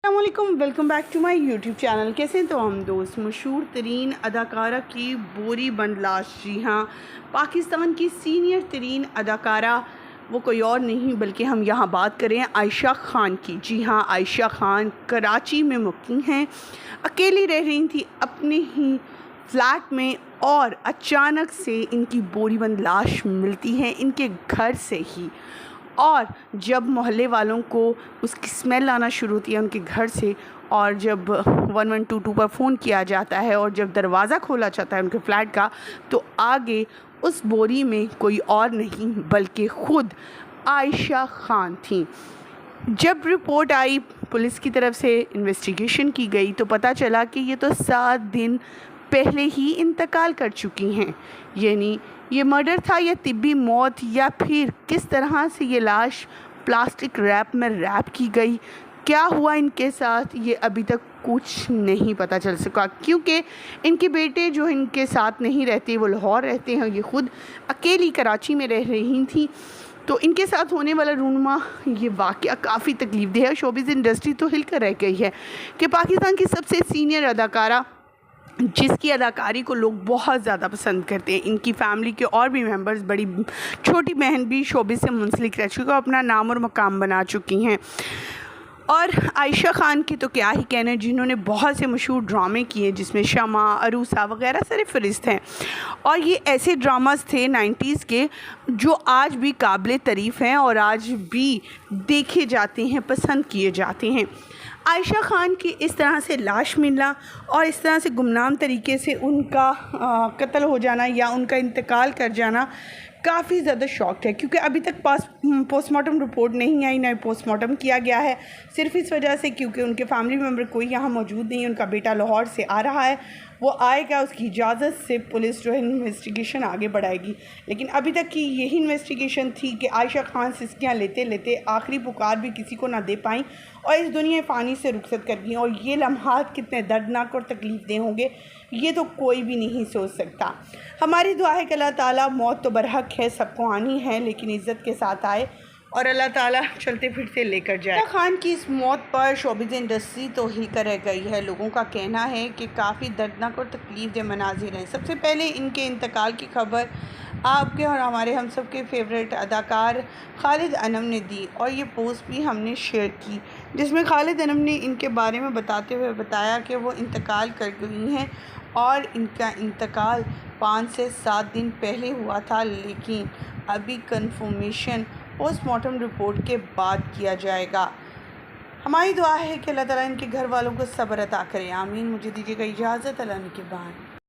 अस्सलामुअलैकुम, welcome back to my YouTube channel. कैसे हैं तो हम दोस्त। मशहूर तरीन अदाकारा की बोरी बंद लाश, जी हाँ, पाकिस्तान की सीनियर तरीन अदाकारा, वो कोई और नहीं बल्कि हम यहाँ बात करें आयशा ख़ान की। जी हाँ, आयशा ख़ान कराची में मुक़ीम हैं। अकेली रह रही थी अपने ही फ्लैट में और अचानक से इनकी बोरी बंद लाश मिलती है इनके घर से ही। और जब मोहल्ले वालों को उसकी स्मेल आना शुरू होती है उनके घर से, और जब 1122 पर फ़ोन किया जाता है और जब दरवाज़ा खोला जाता है उनके फ्लैट का, तो आगे उस बोरी में कोई और नहीं बल्कि ख़ुद आयशा ख़ान थी। जब रिपोर्ट आई, पुलिस की तरफ से इन्वेस्टिगेशन की गई तो पता चला कि ये तो 7 दिन पहले ही इंतकाल कर चुकी हैं। यानी ये मर्डर था या तिब्बी मौत, या फिर किस तरह से ये लाश प्लास्टिक रैप में रैप की गई, क्या हुआ इनके साथ, ये अभी तक कुछ नहीं पता चल सका। क्योंकि इनके बेटे जो इनके साथ नहीं रहते, वो लाहौर रहते हैं, ये ख़ुद अकेली कराची में रह रही थी। तो इनके साथ होने वाला रूनमा ये वाक़या काफ़ी तकलीफ़देह है। शोबिज़ इंडस्ट्री तो हिल कर रह गई है कि पाकिस्तान की सबसे सीनियर अदाकारा, जिसकी अदाकारी को लोग बहुत ज़्यादा पसंद करते हैं, इनकी फैमिली के और भी मेंबर्स, बड़ी छोटी बहन भी शोबिज़ से मुंसलिक रह चुकी है, अपना नाम और मकाम बना चुकी हैं। और आयशा ख़ान की तो क्या ही कहना, जिन्होंने बहुत से मशहूर ड्रामे किए जिसमें शमा, अरूसा वगैरह सारे फ़हरिस्त हैं। और ये ऐसे ड्रामास थे 90s के जो आज भी काबिल तारीफ़ हैं और आज भी देखे जाते हैं, पसंद किए जाते हैं। आयशा ख़ान की इस तरह से लाश मिलना और इस तरह से गुमनाम तरीके से उनका कत्ल हो जाना या उनका इंतकाल कर जाना काफ़ी ज़्यादा शॉक्ड है। क्योंकि अभी तक पोस्टमार्टम रिपोर्ट नहीं आई, ना पोस्टमार्टम किया गया है, सिर्फ इस वजह से क्योंकि उनके फैमिली मेम्बर कोई यहाँ मौजूद नहीं है। उनका बेटा लाहौर से आ रहा है, वो आएगा, उसकी इजाज़त से पुलिस जो है इन्वेस्टिगेशन आगे बढ़ाएगी। लेकिन अभी तक की यही इन्वेस्टिगेशन थी कि आयशा ख़ान सिस्कियाँ लेते लेते आखिरी पुकार भी किसी को ना दे पाई और इस दुनिया फ़ानी से रुखसत कर गई। और ये लम्हात कितने दर्दनाक और तकलीफ़देह होंगे ये तो कोई भी नहीं सोच सकता। हमारी दुआ है कि अल्लाह ताला, मौत तो बरहक है, सबको आनी है, लेकिन इज़्ज़त के साथ आए और अल्लाह ताला चलते फिरते लेकर जाए। आयशा ख़ान की इस मौत पर शोबिज़ इंडस्ट्री तो ही कर रह गई है। लोगों का कहना है कि काफ़ी दर्दनाक और तकलीफ़देह मनाज़िर हैं। सबसे पहले इनके इंतकाल की खबर आपके और हमारे हम सब के फेवरेट अदाकार खालिद अनम ने दी, और ये पोस्ट भी हमने शेयर की जिसमें खालिद अनम ने इनके बारे में बताते हुए बताया कि वो इंतकाल कर गई हैं और इनका इंतकाल 5 से 7 दिन पहले हुआ था, लेकिन अभी कंफर्मेशन पोस्टमार्टम रिपोर्ट के बाद किया जाएगा। हमारी दुआ है कि अल्लाह ताला इनके घर वालों को सब्र अता करे। आमीन। मुझे दीजिएगा इजाज़त। अल्लाह के बाद।